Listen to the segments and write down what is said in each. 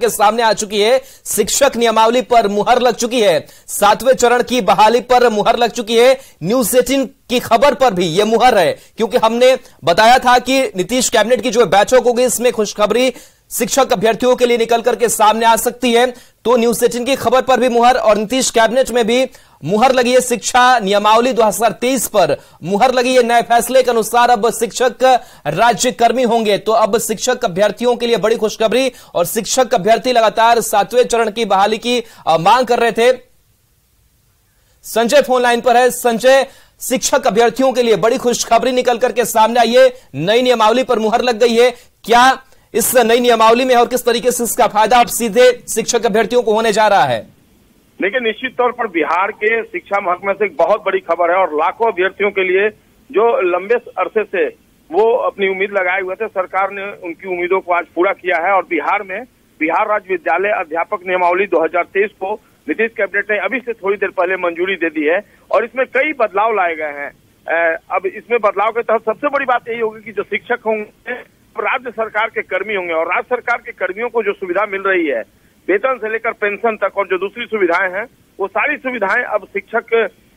के सामने आ चुकी है। शिक्षक नियमावली पर मुहर लग चुकी है। 7वें चरण की बहाली पर मुहर लग चुकी है। न्यूज 18 की खबर पर भी यह मुहर है, क्योंकि हमने बताया था कि नीतीश कैबिनेट की जो बैठक होगी इसमें खुशखबरी शिक्षक अभ्यर्थियों के लिए निकल करके सामने आ सकती है। तो न्यूज 18 की खबर पर भी मुहर और नीतीश कैबिनेट में भी मुहर लगी है। शिक्षा नियमावली 2023 पर मुहर लगी है। नए फैसले के अनुसार अब शिक्षक राज्य कर्मी होंगे। तो अब शिक्षक अभ्यर्थियों के लिए बड़ी खुशखबरी, और शिक्षक अभ्यर्थी लगातार 7वें चरण की बहाली की मांग कर रहे थे। संजय फोन लाइन पर है। संजय, शिक्षक अभ्यर्थियों के लिए बड़ी खुशखबरी निकल करके सामने आई है। नई नियमावली पर मुहर लग गई है। क्या इस नई नियमावली में और किस तरीके से इसका फायदा अब सीधे शिक्षक अभ्यर्थियों को होने जा रहा है? देखिए, निश्चित तौर पर बिहार के शिक्षा महकमे से एक बहुत बड़ी खबर है, और लाखों अभ्यर्थियों के लिए जो लंबे अरसे से वो अपनी उम्मीद लगाए हुए थे, सरकार ने उनकी उम्मीदों को आज पूरा किया है। और बिहार में बिहार राज्य विद्यालय अध्यापक नियमावली 2023 को नीतीश कैबिनेट ने अभी से थोड़ी देर पहले मंजूरी दे दी है, और इसमें कई बदलाव लाए गए हैं। अब इसमें बदलाव के तहत सबसे बड़ी बात यही होगी कि जो शिक्षक होंगे राज्य सरकार के कर्मी होंगे, और राज्य सरकार के कर्मियों को जो सुविधा मिल रही है, वेतन से लेकर पेंशन तक और जो दूसरी सुविधाएं हैं, वो सारी सुविधाएं अब शिक्षक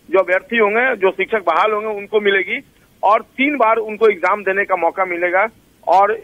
जो अभ्यर्थी होंगे, जो शिक्षक बहाल होंगे, उनको मिलेगी। और 3 बार उनको एग्जाम देने का मौका मिलेगा। और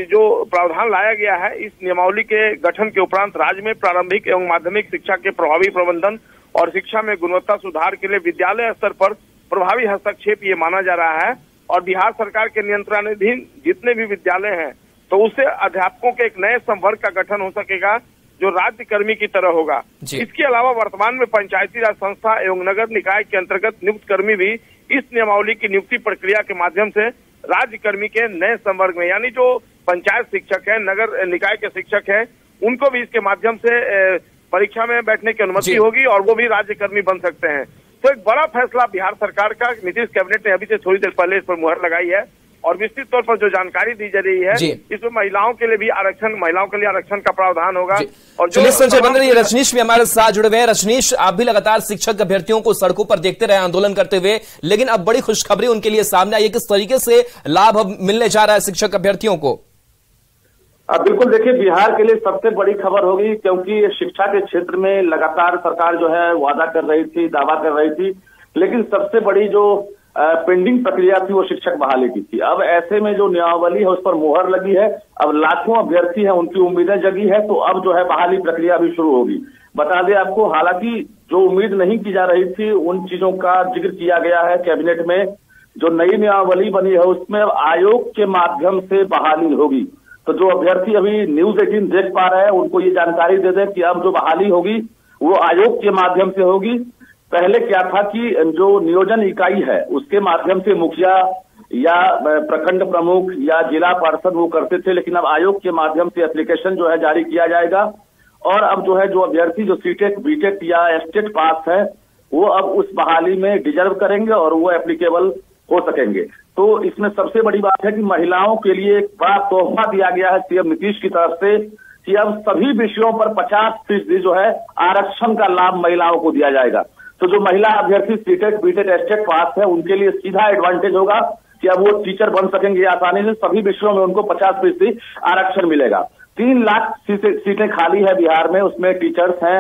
जो प्रावधान लाया गया है इस नियमावली के गठन के उपरांत राज्य में प्रारंभिक एवं माध्यमिक शिक्षा के प्रभावी प्रबंधन और शिक्षा में गुणवत्ता सुधार के लिए विद्यालय स्तर पर प्रभावी हस्तक्षेप ये माना जा रहा है। और बिहार सरकार के नियंत्रणाधीन जितने भी विद्यालय हैं, तो उससे अध्यापकों के एक नए संवर्ग का गठन हो सकेगा, जो राज्य कर्मी की तरह होगा। इसके अलावा वर्तमान में पंचायती राज संस्था एवं नगर निकाय के अंतर्गत नियुक्त कर्मी भी इस नियमावली की नियुक्ति प्रक्रिया के माध्यम से राज्य कर्मी के नए संवर्ग में, यानी जो पंचायत शिक्षक है, नगर निकाय के शिक्षक है, उनको भी इसके माध्यम से परीक्षा में बैठने की अनुमति होगी, और वो भी राज्य कर्मी बन सकते हैं। तो एक बड़ा फैसला बिहार सरकार का नीतीश कैबिनेट ने अभी से थोड़ी देर पहले इस पर मुहर लगाई है। और विस्तृत तौर पर जो जानकारी दी जा रही है, इसमें महिलाओं के लिए भी आरक्षण का प्रावधान होगा। और जो संजय बन रही है, रजनीश भी हमारे साथ जुड़े हुए हैं। रजनीश, आप भी लगातार शिक्षक अभ्यर्थियों को सड़कों पर देखते रहे आंदोलन करते हुए, लेकिन अब बड़ी खुशखबरी उनके लिए सामने आई है। किस तरीके से लाभ अब मिलने जा रहा है शिक्षक अभ्यर्थियों को? बिल्कुल, देखिए, बिहार के लिए सबसे बड़ी खबर होगी, क्योंकि शिक्षा के क्षेत्र में लगातार सरकार जो है वादा कर रही थी, दावा कर रही थी, लेकिन सबसे बड़ी जो पेंडिंग प्रक्रिया थी वो शिक्षक बहाली की थी। अब ऐसे में जो नियमावली है उस पर मुहर लगी है। अब लाखों अभ्यर्थी हैं, उनकी उम्मीदें जगी है, तो अब जो है बहाली प्रक्रिया भी शुरू होगी। बता दें आपको, हालांकि जो उम्मीद नहीं की जा रही थी उन चीजों का जिक्र किया गया है कैबिनेट में। जो नई नियमावली बनी है उसमें अब आयोग के माध्यम से बहाली होगी। तो जो अभ्यर्थी अभी न्यूज 18 देख पा रहे हैं उनको ये जानकारी दे दें कि अब जो बहाली होगी वो आयोग के माध्यम से होगी। पहले क्या था कि जो नियोजन इकाई है उसके माध्यम से मुखिया या प्रखंड प्रमुख या जिला पार्षद वो करते थे, लेकिन अब आयोग के माध्यम से एप्लीकेशन जो है जारी किया जाएगा। और अब जो है जो अभ्यर्थी जो सीटेट बीटेट या एस्टेट पास है वो अब उस बहाली में डिजर्व करेंगे और वो एप्लीकेबल हो सकेंगे। तो इसमें सबसे बड़ी बात है कि महिलाओं के लिए एक बड़ा तोहफा दिया गया है सीएम नीतीश की तरफ से कि अब सभी विषयों पर 50% जो है आरक्षण का लाभ महिलाओं को दिया जाएगा। तो जो महिला अभ्यर्थी सीटेट बीटेट एस्टेट पास है उनके लिए सीधा एडवांटेज होगा कि अब वो टीचर बन सकेंगे आसानी से। सभी विषयों में उनको 50% आरक्षण मिलेगा। 3 लाख सीटें खाली है बिहार में, उसमें टीचर्स हैं,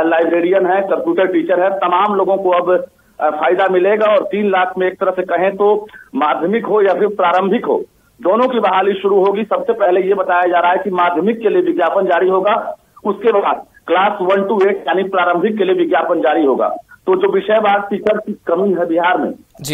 लाइब्रेरियन है, कंप्यूटर टीचर है, तमाम लोगों को अब फायदा मिलेगा। और 3 लाख में एक तरह से कहें तो माध्यमिक हो या फिर प्रारंभिक हो, दोनों की बहाली शुरू होगी। सबसे पहले ये बताया जा रहा है कि माध्यमिक के लिए विज्ञापन जारी होगा, उसके बाद क्लास 1 to 8 यानी प्रारंभिक के लिए विज्ञापन जारी होगा। तो जो विषयवार टीचर की कमी है बिहार में,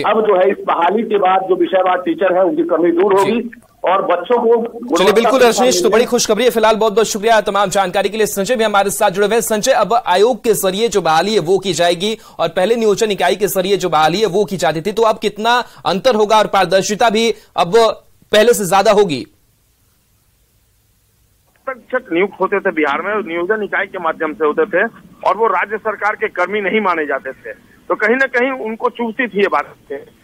अब जो है इस बहाली के बाद जो विषयवार टीचर है उनकी कमी दूर होगी और बच्चों को। चलिए, बिल्कुल रजनीश, तो बड़ी खुशखबरी है। फिलहाल बहुत बहुत शुक्रिया तमाम जानकारी के लिए। संजय भी हमारे साथ जुड़े हुए हैं। संजय, अब आयोग के जरिए जो बहाली है वो की जाएगी और पहले नियोजन इकाई के जरिए जो बहाली है वो की जाती थी, तो अब कितना अंतर होगा और पारदर्शिता भी अब पहले से ज्यादा होगी? शिक्षक नियुक्त होते थे बिहार में, नियोजन इकाई के माध्यम से होते थे और वो राज्य सरकार के कर्मी नहीं माने जाते थे, तो कहीं ना कहीं उनको चूसती थी ये बात।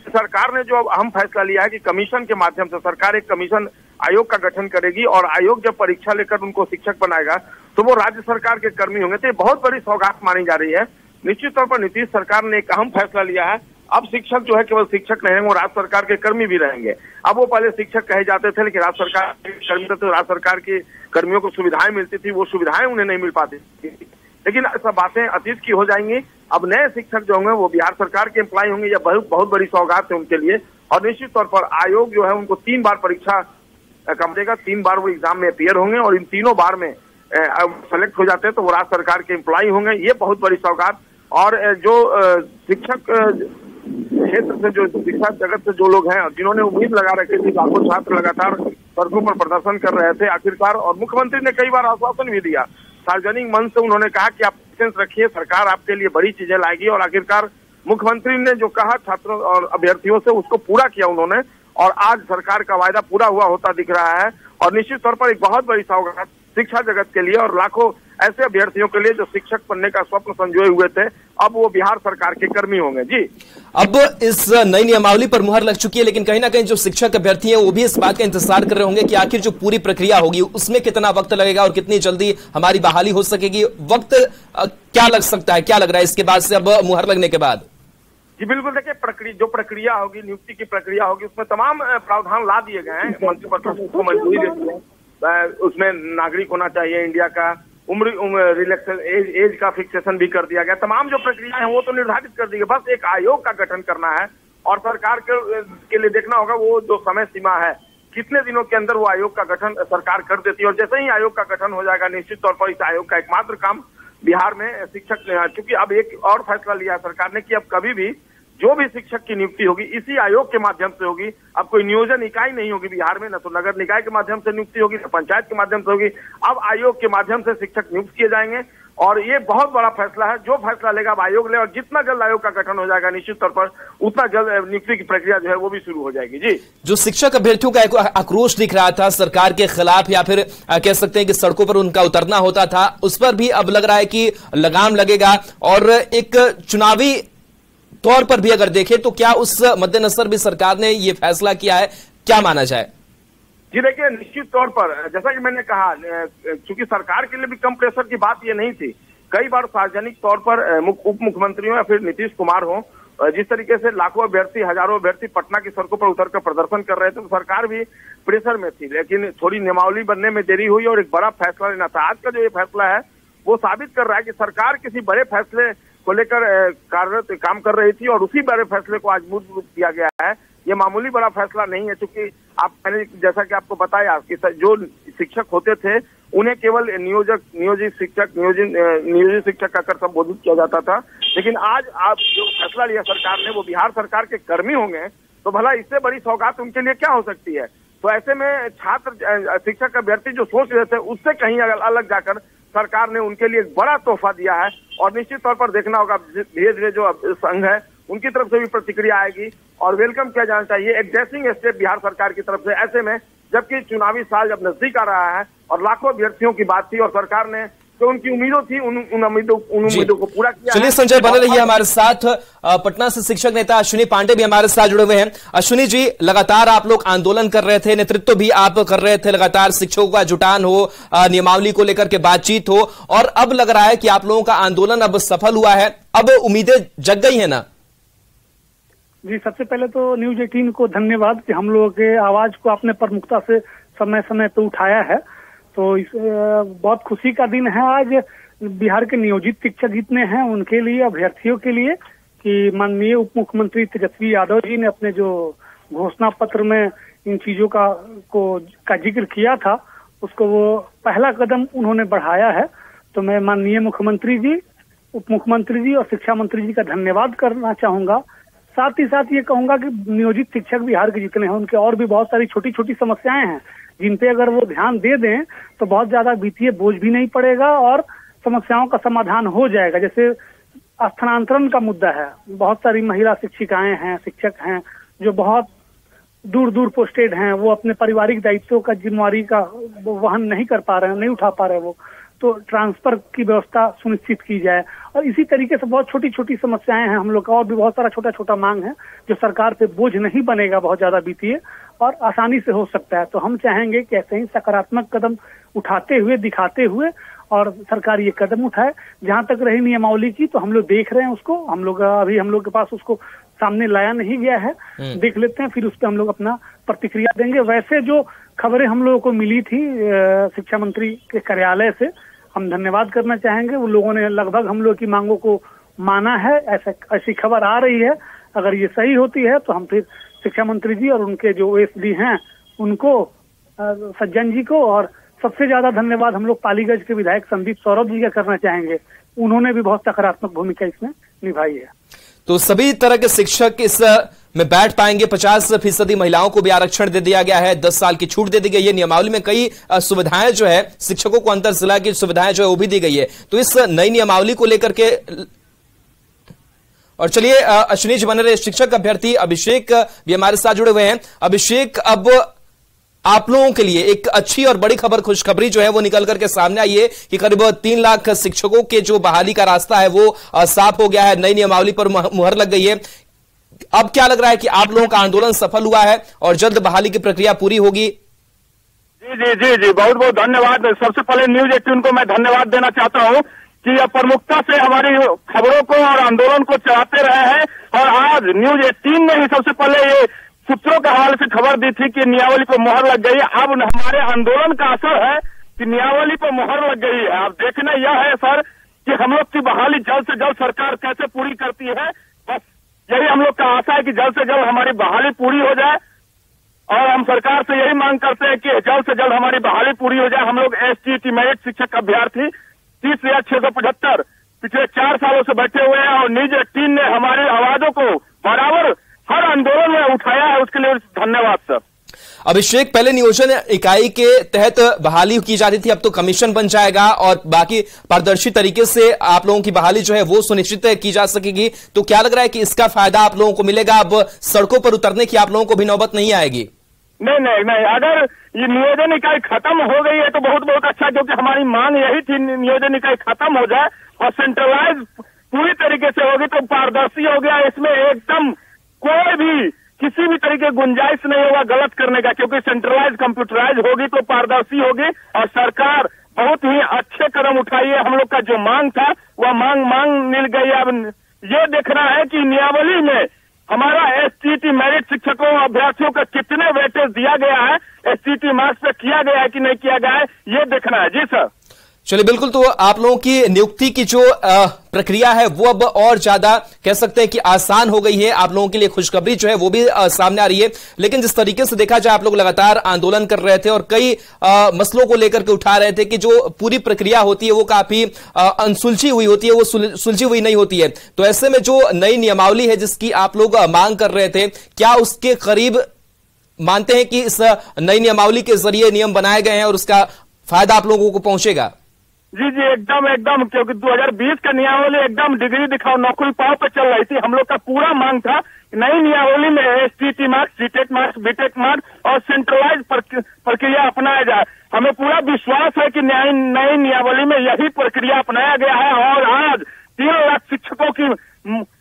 सरकार ने जो अब अहम फैसला लिया है कि कमीशन के माध्यम से सरकार एक कमीशन आयोग का गठन करेगी और आयोग जब परीक्षा लेकर उनको शिक्षक बनाएगा तो वो राज्य सरकार के कर्मी होंगे। तो ये बहुत बड़ी सौगात मानी जा रही है। निश्चित तौर पर नीतीश सरकार ने एक अहम फैसला लिया है अब शिक्षक जो है केवल शिक्षक नहीं रहेंगे, वो राज्य सरकार के कर्मी भी रहेंगे। अब वो पहले शिक्षक कहे जाते थे, लेकिन राज्य सरकार के कर्मी थे तो राज्य सरकार की कर्मियों को सुविधाएं मिलती थी, वो सुविधाएं उन्हें नहीं मिल पाती थी। लेकिन सब बातें अतीत की हो जाएंगी। अब नए शिक्षक जो होंगे वो बिहार सरकार के एम्प्लॉय होंगे, या बहुत बड़ी सौगात है उनके लिए। और निश्चित तौर पर आयोग जो है उनको 3 बार परीक्षा कम देगा, 3 बार वो एग्जाम में अपीयर होंगे, और इन तीनों बार में सेलेक्ट हो जाते हैं तो वो राज्य सरकार के एम्प्लॉय होंगे। ये बहुत बड़ी सौगात। और जो शिक्षक क्षेत्र से, जो शिक्षा जगत से जो लोग हैं जिन्होंने उम्मीद लगा रखी थी, लाखों छात्र लगातार सड़कों पर प्रदर्शन कर रहे थे आखिरकार, और मुख्यमंत्री ने कई बार आश्वासन भी दिया, सार्वजनिक मंच से उन्होंने कहा कि आप पेशेंस रखिए, सरकार आपके लिए बड़ी चीजें लाएगी। और आखिरकार मुख्यमंत्री ने जो कहा छात्रों और अभ्यर्थियों से, उसको पूरा किया उन्होंने, और आज सरकार का वायदा पूरा हुआ होता दिख रहा है। और निश्चित तौर पर एक बहुत बड़ी सौगात शिक्षा जगत के लिए और लाखों ऐसे अभ्यर्थियों के लिए जो शिक्षक बनने का स्वप्न संजोए हुए थे, अब वो बिहार सरकार के कर्मी होंगे। जी, अब इस नई नियमावली पर मुहर लग चुकी है, लेकिन कहीं ना कहीं जो शिक्षक अभ्यर्थी हैं वो भी इस बात का इंतजार कर रहे होंगे कि आखिर जो पूरी प्रक्रिया होगी उसमें कितना वक्त लगेगा और कितनी जल्दी हमारी बहाली हो सकेगी। वक्त क्या लग सकता है, क्या लग रहा है इसके बाद से, अब मुहर लगने के बाद? जी बिल्कुल, देखिए जो प्रक्रिया होगी, नियुक्ति की प्रक्रिया होगी, उसमें तमाम प्रावधान ला दिए गए हैं। मंत्रिपरिषद को मंजूरी देती है, उसमें नागरिक होना चाहिए इंडिया का, रिलैक्सेशन एज का फिक्सेशन भी कर दिया गया। तमाम जो प्रक्रिया है वो तो निर्धारित कर दी गई, बस एक आयोग का गठन करना है। और सरकार के लिए देखना होगा वो जो समय सीमा है, कितने दिनों के अंदर वो आयोग का गठन सरकार कर देती है। और जैसे ही आयोग का गठन हो जाएगा, निश्चित तौर पर इस आयोग का एकमात्र काम बिहार में शिक्षक, क्योंकि अब एक और फैसला लिया सरकार ने कि अब कभी भी जो भी शिक्षक की नियुक्ति होगी इसी आयोग के माध्यम से होगी। अब कोई नियोजन इकाई नहीं होगी बिहार में, न तो नगर निकाय के माध्यम से नियुक्ति होगी, न पंचायत के माध्यम से होगी। अब आयोग के माध्यम से शिक्षक नियुक्त किए जाएंगे, और ये बहुत बड़ा फैसला है। जो फैसला लेगा अब आयोग ले, और जितना जल्द आयोग का गठन हो जाएगा निश्चित तौर पर उतना जल्द नियुक्ति की प्रक्रिया जो है वो भी शुरू हो जाएगी। जी, जो शिक्षक अभ्यर्थियों का एक आक्रोश दिख रहा था सरकार के खिलाफ, या फिर कह सकते हैं कि सड़कों पर उनका उतरना होता था, उस पर भी अब लग रहा है कि लगाम लगेगा। और एक चुनावी तौर पर भी अगर देखें तो क्या उस मद्देनजर भी सरकार ने ये फैसला किया है, क्या माना जाए? जी देखिए, निश्चित तौर पर जैसा कि मैंने कहा, चूंकि सरकार के लिए भी कम प्रेशर की बात ये नहीं थी। कई बार सार्वजनिक तौर पर उप मुख्यमंत्रियों या फिर नीतीश कुमार हो, जिस तरीके से लाखों अभ्यर्थी, हजारों अभ्यर्थी पटना की सड़कों पर उतरकर प्रदर्शन कर रहे थे, तो सरकार भी प्रेशर में थी। लेकिन थोड़ी नियमावली बनने में देरी हुई और एक बड़ा फैसला लेना था। आज का जो ये फैसला है वो साबित कर रहा है कि सरकार किसी बड़े फैसले को लेकर काम कर रही थी, और उसी बड़े फैसले को आज मूर्त रूप दिया गया है। ये मामूली बड़ा फैसला नहीं है, क्योंकि मैंने जैसा कि आपको बताया कि जो शिक्षक होते थे उन्हें केवल नियोजित शिक्षक का कर संबोधित किया जाता था। लेकिन आज आप जो फैसला लिया सरकार ने, वो बिहार सरकार के कर्मी होंगे, तो भला इससे बड़ी सौगात उनके लिए क्या हो सकती है। तो ऐसे में छात्र शिक्षक अभ्यर्थी जो सोच रहे थे उससे कहीं अलग जाकर सरकार ने उनके लिए एक बड़ा तोहफा दिया है। और निश्चित तौर पर देखना होगा धीरे धीरे जो संघ है उनकी तरफ से भी प्रतिक्रिया आएगी और वेलकम किया जाना चाहिए, एक ड्रेसिंग स्टेप बिहार सरकार की तरफ से। ऐसे में जबकि चुनावी साल जब नजदीक आ रहा है और लाखों अभ्यर्थियों की बात थी और सरकार ने जो उनकी उम्मीदों थी उन उम्मीदों को पूरा किया। चलिए संजय, बने रहिए हमारे साथ। पटना से शिक्षक नेता अश्विनी पांडे भी हमारे साथ जुड़े हुए हैं। अश्विनी जी, लगातार आप लोग आंदोलन कर रहे थे, नेतृत्व भी आप कर रहे थे, लगातार शिक्षकों का जुटान हो, नियमावली को लेकर के बातचीत हो, और अब लग रहा है कि आप लोगों का आंदोलन अब सफल हुआ है, अब उम्मीदें जग गई है ना? जी, सबसे पहले तो न्यूज 18 को धन्यवाद कि हम लोगों के आवाज को आपने प्रमुखता से समय समय पे उठाया है। तो बहुत खुशी का दिन है आज बिहार के नियोजित शिक्षक जितने हैं उनके लिए, अभ्यर्थियों के लिए, कि माननीय उप मुख्यमंत्री तेजस्वी यादव जी ने अपने जो घोषणा पत्र में इन चीजों का जिक्र किया था, उसको वो पहला कदम उन्होंने बढ़ाया है। तो मैं माननीय मुख्यमंत्री जी, उप मुख्यमंत्री जी और शिक्षा मंत्री जी का धन्यवाद करना चाहूंगा। साथ ही साथ ये कहूंगा कि नियोजित शिक्षक बिहार के जितने हैं उनके और भी बहुत सारी छोटी छोटी समस्याएं हैं जिन पे अगर वो ध्यान दे दें तो बहुत ज्यादा वित्तीय बोझ भी नहीं पड़ेगा और समस्याओं का समाधान हो जाएगा। जैसे स्थानांतरण का मुद्दा है, बहुत सारी महिला शिक्षिकाएं हैं, शिक्षक हैं जो बहुत दूर दूर पोस्टेड हैं, वो अपने पारिवारिक दायित्वों का जिम्मेवारी का वहन नहीं कर पा रहे हैं, नहीं उठा पा रहे हैं, वो तो ट्रांसफर की व्यवस्था सुनिश्चित की जाए। और इसी तरीके से बहुत छोटी छोटी समस्याएं हैं हम लोग का, और भी बहुत सारा छोटा छोटा मांग है जो सरकार पे बोझ नहीं बनेगा बहुत ज्यादा वित्तीय और आसानी से हो सकता है। तो हम चाहेंगे कि ऐसे ही सकारात्मक कदम उठाते हुए, दिखाते हुए, और सरकार ये कदम उठाए। जहां तक रही नियमावली की, तो हम लोग देख रहे हैं उसको, हम लोग के पास उसको सामने लाया नहीं गया है। देख लेते हैं, फिर उस पर हम लोग अपना प्रतिक्रिया देंगे। वैसे जो खबरें हम लोगों को मिली थी शिक्षा मंत्री के कार्यालय से, हम धन्यवाद करना चाहेंगे। उन लोगों ने लगभग हम लोग की मांगों को माना है, ऐसी खबर आ रही है। अगर ये सही होती है तो हम फिर शिक्षा मंत्री जी और उनके जो ओएसडी हैं उनको, सज्जन जी को, और सबसे ज्यादा धन्यवाद हम लोग पालीगंज के विधायक संदीप सौरभ जी का करना चाहेंगे। उन्होंने भी बहुत सकारात्मक भूमिका इसमें निभाई है। तो सभी तरह के शिक्षक इस में बैठ पाएंगे। 50% महिलाओं को भी आरक्षण दे दिया गया है, 10 साल की छूट दे दी गई है। नियमावली में कई सुविधाएं जो है, शिक्षकों को अंतर जिला की सुविधाएं जो है वो भी दी गई है। तो इस नई नियमावली को लेकर के, और चलिए अश्विनी जी बने रहे, शिक्षक अभ्यर्थी अभिषेक भी हमारे साथ जुड़े हुए हैं। अभिषेक, अब आप लोगों के लिए एक अच्छी और बड़ी खबर, खुशखबरी जो है वो निकल करके सामने आई है कि करीब 3 लाख शिक्षकों के जो बहाली का रास्ता है वो साफ हो गया है, नई नियमावली पर मुहर लग गई है। अब क्या लग रहा है कि आप लोगों का आंदोलन सफल हुआ है और जल्द बहाली की प्रक्रिया पूरी होगी? जी, बहुत बहुत धन्यवाद। सबसे पहले न्यूज 18 को मैं धन्यवाद देना चाहता हूँ कि यह प्रमुखता से हमारी खबरों को और आंदोलन को चलाते रहे हैं। और आज न्यूज 18 ने ही सबसे पहले ये सूत्रों के हवाले से खबर दी थी कि नियमावली पर मुहर लग गई। अब हमारे आंदोलन का असर है कि नियमावली पर मुहर लग गई है। अब देखना यह है सर कि हम लोग की बहाली जल्द से जल्द सरकार कैसे पूरी करती है। बस यही हम लोग का आशा है कि जल्द से जल्द हमारी बहाली पूरी हो जाए। और हम सरकार से यही मांग करते हैं कि जल्द से जल्द हमारी बहाली पूरी हो जाए। हम लोग STT मेरिट शिक्षक अभ्यर्थी 30,675 पिछले 4 सालों से बैठे हुए हैं और न्यूज 18 ने हमारी आवाजों को बराबर हर आंदोलन में उठाया है, उसके लिए धन्यवाद सर। अभिषेक, पहले नियोजन इकाई के तहत बहाली की जाती थी, अब तो कमीशन बन जाएगा और बाकी पारदर्शी तरीके से आप लोगों की बहाली जो है वो सुनिश्चित की जा सकेगी। तो क्या लग रहा है कि इसका फायदा आप लोगों को मिलेगा? अब सड़कों पर उतरने की आप लोगों को भी नौबत नहीं आएगी? नहीं, अगर ये नियोजन इकाई खत्म हो गई है तो बहुत अच्छा, क्योंकि हमारी मांग यही थी नियोजन इकाई खत्म हो जाए और सेंट्रलाइज पूरी तरीके से होगी तो पारदर्शी हो गया। इसमें एकदम कोई भी किसी भी तरीके गुंजाइश नहीं होगा गलत करने का, क्योंकि सेंट्रलाइज कंप्यूटराइज होगी तो पारदर्शी होगी। और सरकार बहुत ही अच्छे कदम उठाई है। हम लोग का जो मांग था वह मांग मिल गई। अब ये देखना है कि नियमावली में हमारा STT मेरिट शिक्षकों अभ्यर्थियों का कितने वेटेज दिया गया है, STT मार्क्स पे किया गया है कि नहीं किया गया है, ये देखना है। जी सर। चलिए, बिल्कुल। तो आप लोगों की नियुक्ति की जो प्रक्रिया है वो अब और ज्यादा कह सकते हैं कि आसान हो गई है। आप लोगों के लिए खुशखबरी जो है वो भी सामने आ रही है। लेकिन जिस तरीके से देखा जाए, आप लोग लगातार आंदोलन कर रहे थे और कई मसलों को लेकर के उठा रहे थे कि जो पूरी प्रक्रिया होती है वो काफी अनसुलझी हुई होती है, वो सुलझी हुई नहीं होती है। तो ऐसे में जो नई नियमावली है जिसकी आप लोग मांग कर रहे थे, क्या उसके करीब मानते हैं कि इस नई नियमावली के जरिए नियम बनाए गए हैं और उसका फायदा आप लोगों को पहुंचेगा? जी, एकदम, क्योंकि 2020 का नियमावली एकदम डिग्री दिखाओ नौकरी पाओ पे चल रही थी। हम लोग का पूरा मांग था नई नियमावली में STT marks, CTET marks, BTEC marks और सेंट्रलाइज प्रक्रिया अपनाया जाए। हमें पूरा विश्वास है कि नई नियमावली में यही प्रक्रिया अपनाया गया है। और आज 3 लाख शिक्षकों की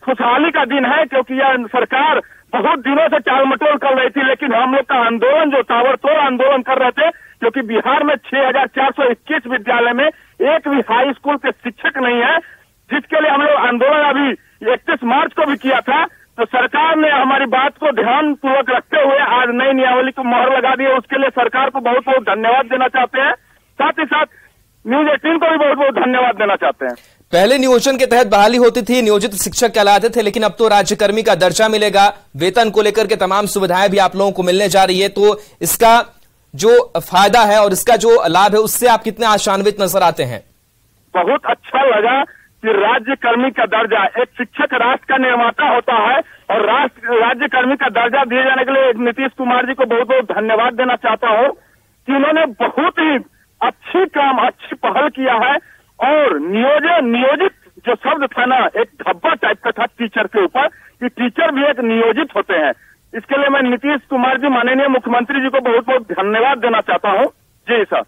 खुशहाली का दिन है, क्योंकि यह सरकार बहुत दिनों से टाल मटोल कर रही थी। लेकिन हम लोग का आंदोलन जो ताबड़तोड़ आंदोलन कर रहे थे, क्योंकि बिहार में 6,421 विद्यालय में एक भी हाई स्कूल के शिक्षक नहीं है, जिसके लिए हम लोग आंदोलन अभी 31 मार्च को भी किया था। तो सरकार ने हमारी बात को ध्यान पूर्वक रखते हुए आज नई नियमावली को मोहर लगा दी है। उसके लिए सरकार को बहुत बहुत धन्यवाद देना चाहते हैं। साथ ही साथ न्यूज 18 को भी बहुत बहुत धन्यवाद देना चाहते हैं। पहले नियोजन के तहत बहाली होती थी, नियोजित शिक्षक कहलाते थे, लेकिन अब तो राज्यकर्मी का दर्जा मिलेगा। वेतन को लेकर के तमाम सुविधाएं भी आप लोगों को मिलने जा रही है। तो इसका जो फायदा है और इसका जो लाभ है उससे आप कितने आशान्वित नजर आते हैं? बहुत अच्छा लगा कि राज्यकर्मी का दर्जा, एक शिक्षक राष्ट्र का निर्माता होता है और राज्यकर्मी का दर्जा दिए जाने के लिए नीतीश कुमार जी को बहुत बहुत धन्यवाद देना चाहता हूँ कि उन्होंने बहुत ही अच्छी पहल किया है। और नियोजित जो शब्द था ना, एक धब्बा टाइप का था टीचर के ऊपर, कि टीचर भी एक नियोजित होते हैं। इसके लिए मैं नीतीश कुमार जी, माननीय मुख्यमंत्री जी को बहुत बहुत धन्यवाद देना चाहता हूँ। जी सर।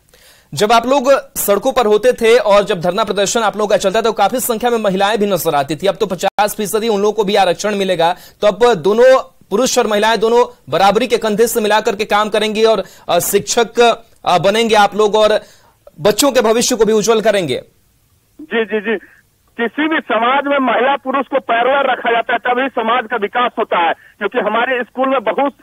जब आप लोग सड़कों पर होते थे और जब धरना प्रदर्शन आप लोगों का चलता था तो काफी संख्या में महिलाएं भी नजर आती थी। अब तो 50% उन लोगों को भी आरक्षण मिलेगा। तो अब दोनों पुरुष और महिलाएं दोनों बराबरी के कंधे से मिलाकर के काम करेंगे और शिक्षक बनेंगे आप लोग और बच्चों के भविष्य को भी उज्जवल करेंगे। जी, किसी भी समाज में महिला पुरुष को पैरेलल रखा जाता है, तभी समाज का विकास होता है। क्योंकि हमारे स्कूल में बहुत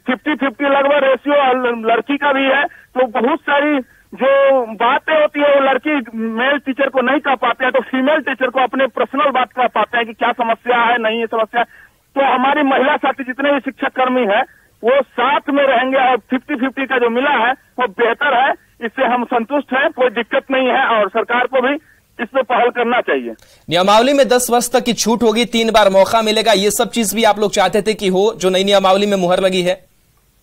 50-50 लगभग रेशियो लड़की का भी है, तो बहुत सारी जो बातें होती है वो लड़की मेल टीचर को नहीं कह पाते हैं, तो फीमेल टीचर को अपने पर्सनल बात कह पाते हैं कि क्या समस्या है, नहीं है समस्या। तो हमारी महिला साथी जितने भी शिक्षक कर्मी है वो साथ में रहेंगे और 50-50 का जो मिला है वो बेहतर है। इससे हम संतुष्ट हैं, कोई दिक्कत नहीं है और सरकार को भी इस पे पहल करना चाहिए। नियमावली में 10 वर्ष तक की छूट होगी, 3 बार मौका मिलेगा, ये सब चीज भी आप लोग चाहते थे कि हो, जो नई नियमावली में मुहर लगी है?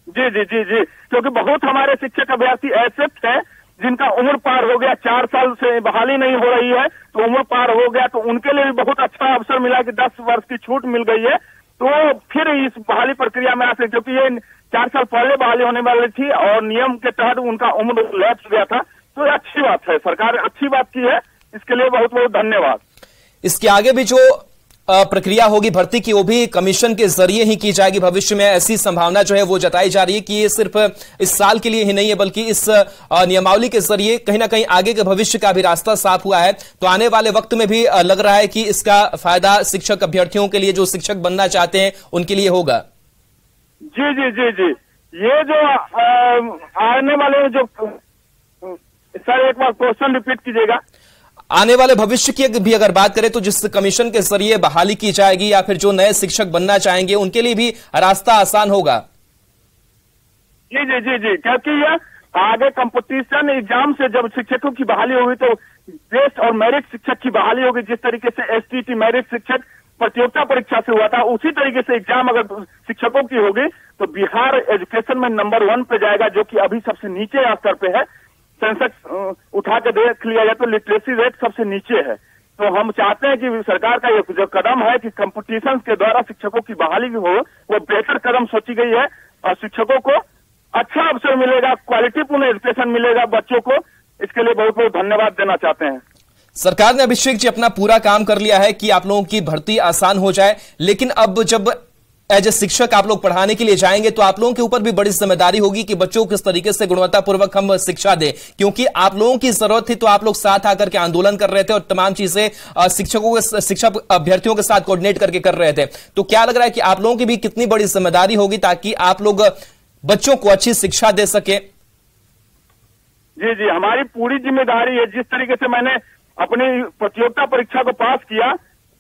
जी जी जी जी, क्योंकि बहुत हमारे शिक्षक अभ्यर्थी ऐसे थे जिनका उम्र पार हो गया, 4 साल से बहाली नहीं हो रही है, तो उम्र पार हो गया, तो उनके लिए भी बहुत अच्छा अवसर मिला कि 10 वर्ष की छूट मिल गई है, तो फिर इस बहाली प्रक्रिया में आ सकते, क्योंकि ये 4 साल पहले बहाली होने वाली थी और नियम के तहत उनका उम्र लैप्स गया था। तो ये अच्छी बात है, सरकार ने अच्छी बात की है, इसके लिए बहुत बहुत धन्यवाद। इसके आगे भी जो प्रक्रिया होगी भर्ती की, वो भी कमीशन के जरिए ही की जाएगी भविष्य में, ऐसी संभावना जो है वो जताई जा रही है कि ये सिर्फ इस साल के लिए ही नहीं है बल्कि इस नियमावली के जरिए कहीं ना कहीं आगे के भविष्य का भी रास्ता साफ हुआ है। तो आने वाले वक्त में भी लग रहा है कि इसका फायदा शिक्षक अभ्यर्थियों के लिए, जो शिक्षक बनना चाहते हैं उनके लिए होगा। जी जी जी जी, ये जो आने वाले जो, सर एक बार क्वेश्चन रिपीट कीजिएगा। आने वाले भविष्य की भी अगर बात करें तो जिस कमीशन के जरिए बहाली की जाएगी या फिर जो नए शिक्षक बनना चाहेंगे उनके लिए भी रास्ता आसान होगा। जी जी जी जी, क्योंकि ये आगे कंपटीशन एग्जाम से जब शिक्षकों की बहाली होगी तो बेस्ट और मेरिट शिक्षक की बहाली होगी। जिस तरीके से STT मेरिट शिक्षक प्रतियोगिता परीक्षा से हुआ था, उसी तरीके से एग्जाम अगर शिक्षकों की होगी तो बिहार एजुकेशन में नंबर 1 पे जाएगा, जो कि अभी सबसे नीचे स्तर पे है। सेंसेक्स उठा के देख लिया जाए तो लिटरेसी रेट सबसे नीचे है। तो हम चाहते हैं कि सरकार का ये जो कदम है कि कंपटीशन के द्वारा शिक्षकों की बहाली हो, वो बेहतर कदम सोची गई है और शिक्षकों को अच्छा अवसर मिलेगा, क्वालिटीपूर्ण एजुकेशन मिलेगा बच्चों को। इसके लिए बहुत बहुत धन्यवाद देना चाहते हैं। सरकार ने, अभिषेक जी, अपना पूरा काम कर लिया है कि आप लोगों की भर्ती आसान हो जाए, लेकिन अब जब एज ए शिक्षक आप लोग पढ़ाने के लिए जाएंगे तो आप लोगों के ऊपर भी बड़ी जिम्मेदारी होगी कि बच्चों को किस तरीके से गुणवत्तापूर्वक हम शिक्षा दें, क्योंकि आप लोगों की जरूरत थी तो आप लोग साथ आकर के आंदोलन कर रहे थे और तमाम चीजें शिक्षकों के, शिक्षक अभ्यर्थियों के साथ कोऑर्डिनेट करके कर रहे थे। तो क्या लग रहा है कि आप लोगों की भी कितनी बड़ी जिम्मेदारी होगी ताकि आप लोग बच्चों को अच्छी शिक्षा दे सके? जी जी, हमारी पूरी जिम्मेदारी है। जिस तरीके से मैंने अपनी प्रतियोगिता परीक्षा को पास किया,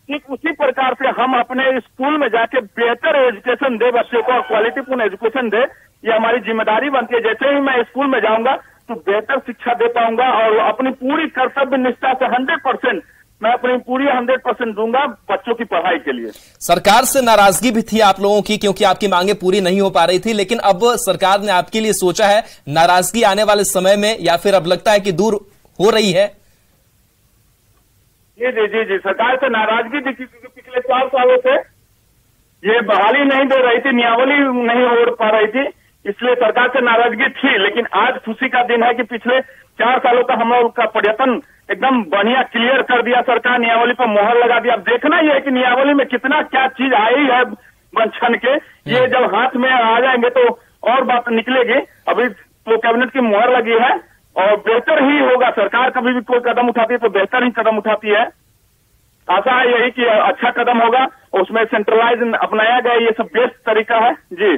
ठीक उसी प्रकार से हम अपने स्कूल में जाके बेहतर एजुकेशन दे बच्चों को, क्वालिटीपूर्ण एजुकेशन दे, ये हमारी जिम्मेदारी बनती है। जैसे ही मैं स्कूल में जाऊंगा तो बेहतर शिक्षा दे पाऊंगा और अपनी पूरी कर्तव्य निष्ठा से 100% मैं अपनी पूरी 100% दूंगा बच्चों की पढ़ाई के लिए। सरकार से नाराजगी भी थी आप लोगों की क्योंकि आपकी मांगे पूरी नहीं हो पा रही थी, लेकिन अब सरकार ने आपके लिए सोचा है, नाराजगी आने वाले समय में या फिर अब लगता है कि दूर हो रही है? जी जी जी जी, सरकार से नाराजगी थी क्योंकि पिछले 4 सालों से ये बहाली नहीं दे रही थी, नियमावली नहीं हो पा रही थी, इसलिए सरकार से नाराजगी थी। लेकिन आज खुशी का दिन है कि पिछले 4 सालों का हम लोग का पर्यटन एकदम बढ़िया क्लियर कर दिया सरकार, नियमावली पर मोहर लगा दिया। अब देखना यह है कि नियमावली में कितना क्या चीज आई है बन छन के, ये जब हाथ में आ जाएंगे तो और बात निकलेगी। अभी तो कैबिनेट की मोहर लगी है और बेहतर ही होगा। सरकार कभी भी कोई कदम उठाती है तो बेहतर ही कदम उठाती है। आशा है यही कि अच्छा कदम होगा, उसमें सेंट्रलाइज अपनाया गया, ये सब बेस्ट तरीका है। जी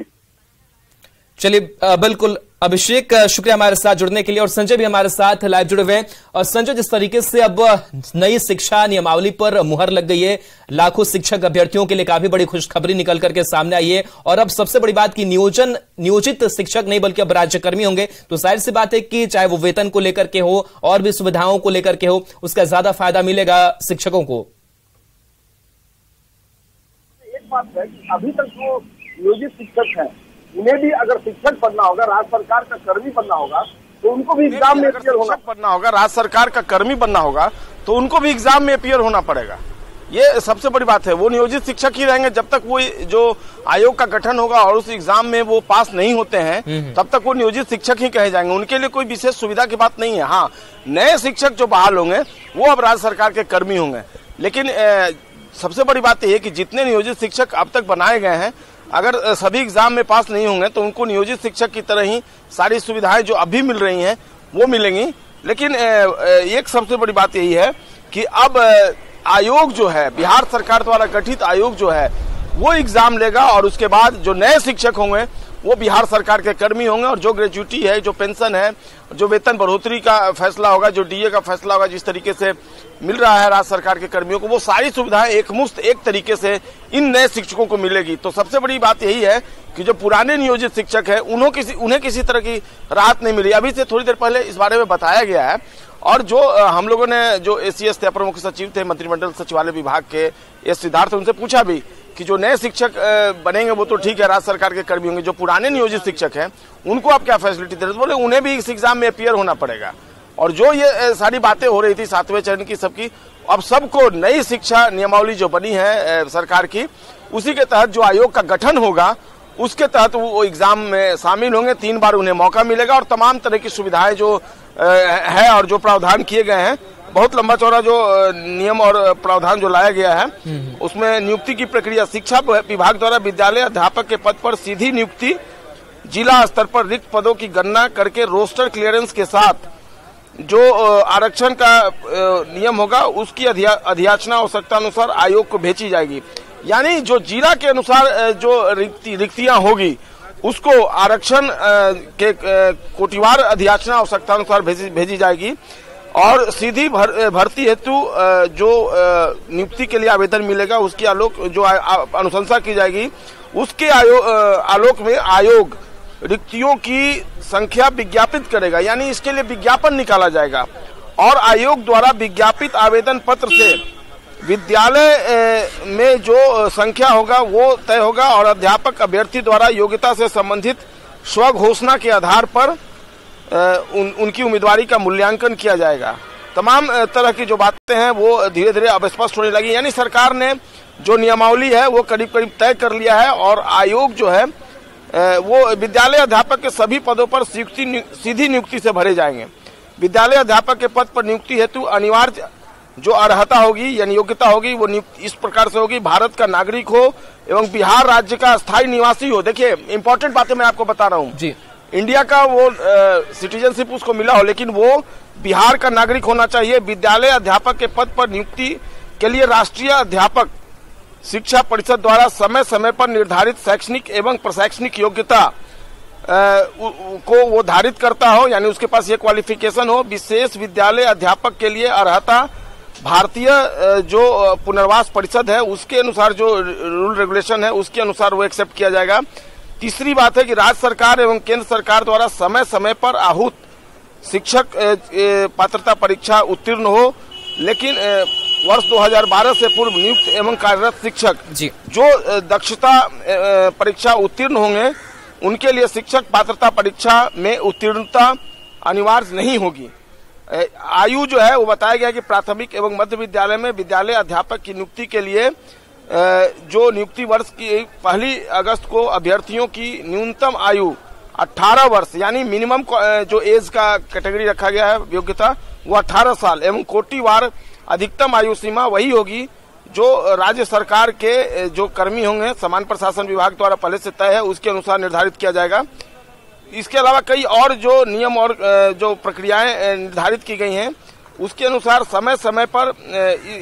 चलिए, बिल्कुल अभिषेक, शुक्रिया हमारे साथ जुड़ने के लिए। और संजय भी हमारे साथ लाइव जुड़े हुए हैं। और संजय, जिस तरीके से अब नई शिक्षा नियमावली पर मुहर लग गई है, लाखों शिक्षक अभ्यर्थियों के लिए काफी बड़ी खुशखबरी निकल करके सामने आई है, और अब सबसे बड़ी बात कि नियोजित शिक्षक नहीं बल्कि अब राज्यकर्मी होंगे, तो जाहिर सी बात है कि चाहे वो वेतन को लेकर के हो और भी सुविधाओं को लेकर के हो, उसका ज्यादा फायदा मिलेगा शिक्षकों को। एक बात है कि अभी तक जो नियोजित शिक्षक हैं उन्हें भी अगर शिक्षक बनना होगा, राज्य सरकार का कर्मी बनना होगा, तो उनको भी एग्जाम में अपियर होना बनना होगा, राज्य सरकार का कर्मी बनना होगा तो उनको भी एग्जाम में अपियर होना पड़ेगा। ये सबसे बड़ी बात है। वो नियोजित शिक्षक ही रहेंगे जब तक वो जो आयोग का गठन होगा और उस एग्जाम में वो पास नहीं होते हैं तब तक वो नियोजित शिक्षक ही कहे जाएंगे। उनके लिए कोई विशेष सुविधा की बात नहीं है। हाँ, नए शिक्षक जो बहाल होंगे वो अब राज्य सरकार के कर्मी होंगे। लेकिन सबसे बड़ी बात यह है कि जितने नियोजित शिक्षक अब तक बनाए गए हैं, अगर सभी एग्जाम में पास नहीं होंगे तो उनको नियोजित शिक्षक की तरह ही सारी सुविधाएं जो अभी मिल रही हैं वो मिलेंगी। लेकिन एक सबसे बड़ी बात यही है कि अब आयोग जो है, बिहार सरकार द्वारा गठित आयोग जो है, वो एग्जाम लेगा और उसके बाद जो नए शिक्षक होंगे वो बिहार सरकार के कर्मी होंगे और जो ग्रेजुटी है, जो पेंशन है, जो वेतन बढ़ोतरी का फैसला होगा, जो डीए का फैसला होगा, जिस तरीके से मिल रहा है राज्य सरकार के कर्मियों को, वो सारी सुविधाएं एकमुश्त एक तरीके से इन नए शिक्षकों को मिलेगी। तो सबसे बड़ी बात यही है कि जो पुराने नियोजित शिक्षक है उन्हें किसी तरह की राहत नहीं मिली। अभी से थोड़ी देर पहले इस बारे में बताया गया है और जो हम लोगों ने जो एसीएस थे, अपर मुख्य सचिव थे मंत्रिमंडल सचिवालय विभाग के एस सिद्धार्थ, उनसे पूछा भी कि जो नए शिक्षक बनेंगे वो तो ठीक है, राज्य सरकार के कर्मी होंगे, जो पुराने नियोजित शिक्षक हैं उनको आप क्या फैसिलिटी दे रहे? बोले उन्हें भी इस एग्जाम में अपीयर होना पड़ेगा। और जो ये सारी बातें हो रही थी 7वें चरण की सबकी, अब सबको नई शिक्षा नियमावली जो बनी है सरकार की, उसी के तहत जो आयोग का गठन होगा उसके तहत वो एग्जाम में शामिल होंगे। 3 बार उन्हें मौका मिलेगा और तमाम तरह की सुविधाएं जो है और जो प्रावधान किए गए हैं, बहुत लंबा चौड़ा जो नियम और प्रावधान जो लाया गया है, उसमें नियुक्ति की प्रक्रिया शिक्षा विभाग द्वारा विद्यालय अध्यापक के पद पर सीधी नियुक्ति, जिला स्तर पर रिक्त पदों की गणना करके रोस्टर क्लियरेंस के साथ जो आरक्षण का नियम होगा उसकी अधियाचना आवश्यकता अनुसार आयोग को भेजी जाएगी। यानी जो जिला के अनुसार जो रिक्तियां होगी उसको आरक्षण के कोटिवार अधियाचना आवश्यकता अनुसार भेजी जाएगी और सीधी भर्ती हेतु जो नियुक्ति के लिए आवेदन मिलेगा उसकी अनुशंसा की जाएगी। उसके आलोक में आयोग रिक्तियों की संख्या विज्ञापित करेगा, यानी इसके लिए विज्ञापन निकाला जाएगा और आयोग द्वारा विज्ञापित आवेदन पत्र से विद्यालय में जो संख्या होगा वो तय होगा और अध्यापक अभ्यर्थी द्वारा योग्यता से संबंधित स्वघोषणा के आधार पर उनकी उम्मीदवारी का मूल्यांकन किया जाएगा। तमाम तरह की जो बातें हैं वो धीरे धीरे अब स्पष्ट होने लगी, यानी सरकार ने जो नियमावली है वो करीब करीब तय कर लिया है और आयोग जो है वो विद्यालय अध्यापक के सभी पदों पर सीधी नियुक्ति से भरे जाएंगे। विद्यालय अध्यापक के पद पर नियुक्ति हेतु अनिवार्य जो अर्हता होगी यानी योग्यता होगी वो इस प्रकार से होगी, भारत का नागरिक हो एवं बिहार राज्य का स्थायी निवासी हो। देखिए इंपॉर्टेंट बातें मैं आपको बता रहा हूँ, इंडिया का वो सिटीजनशिप उसको मिला हो लेकिन वो बिहार का नागरिक होना चाहिए। विद्यालय अध्यापक के पद पर नियुक्ति के लिए राष्ट्रीय अध्यापक शिक्षा परिषद द्वारा समय समय पर निर्धारित शैक्षणिक एवं प्रशैक्षणिक योग्यता को वो धारित करता हो, यानी उसके पास ये क्वालिफिकेशन हो। विशेष विद्यालय अध्यापक के लिए अर्हता भारतीय जो पुनर्वास परिषद है उसके अनुसार जो रूल रेगुलेशन है उसके अनुसार वो एक्सेप्ट किया जाएगा। तीसरी बात है कि राज्य सरकार एवं केंद्र सरकार द्वारा समय समय पर आहूत शिक्षक पात्रता परीक्षा उत्तीर्ण हो, लेकिन वर्ष 2012 से पूर्व नियुक्त एवं कार्यरत शिक्षक जो दक्षता परीक्षा उत्तीर्ण होंगे उनके लिए शिक्षक पात्रता परीक्षा में उत्तीर्णता अनिवार्य नहीं होगी। आयु जो है वो बताया गया कि प्राथमिक एवं मध्य विद्यालय में विद्यालय अध्यापक की नियुक्ति के लिए जो नियुक्ति वर्ष की 1 अगस्त को अभ्यर्थियों की न्यूनतम आयु 18 वर्ष यानी मिनिमम जो एज का कैटेगरी रखा गया है योग्यता वो 18 साल एवं कोटिवार अधिकतम आयु सीमा वही होगी जो राज्य सरकार के जो कर्मी होंगे समान प्रशासन विभाग द्वारा पहले से तय है उसके अनुसार निर्धारित किया जाएगा। इसके अलावा कई और जो नियम और जो प्रक्रियाएं निर्धारित की गई हैं उसके अनुसार समय समय पर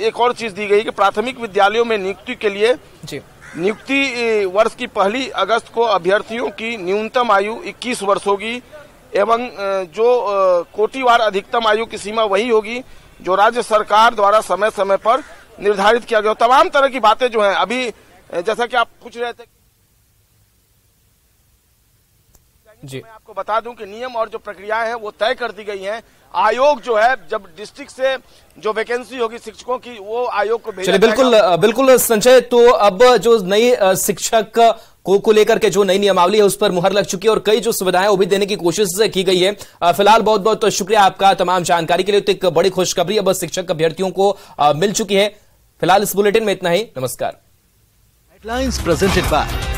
एक और चीज दी गई कि प्राथमिक विद्यालयों में नियुक्ति के लिए नियुक्ति वर्ष की 1 अगस्त को अभ्यर्थियों की न्यूनतम आयु 21 वर्ष होगी एवं जो कोटिवार अधिकतम आयु की सीमा वही होगी जो राज्य सरकार द्वारा समय समय पर निर्धारित किया गया। तमाम तरह की बातें जो हैं अभी जैसा कि आप पूछ रहे थे मैं आपको बता दूं कि नियम और जो प्रक्रियाएं हैं वो तय कर दी गई हैं। आयोग जो है जब डिस्ट्रिक्ट से जो वैकेंसी होगी शिक्षकों की वो आयोग को भेजा जाएगा। बिल्कुल संजय, तो अब जो नई शिक्षक को लेकर के जो नई नियमावली है उस पर मुहर लग चुकी है और कई जो सुविधाएं वो भी देने की कोशिश की गई है। फिलहाल बहुत बहुत शुक्रिया आपका तमाम जानकारी के लिए। तो एक बड़ी खुशखबरी अब शिक्षक अभ्यर्थियों को मिल चुकी है। फिलहाल इस बुलेटिन में इतना ही। नमस्कार। Headlines presented by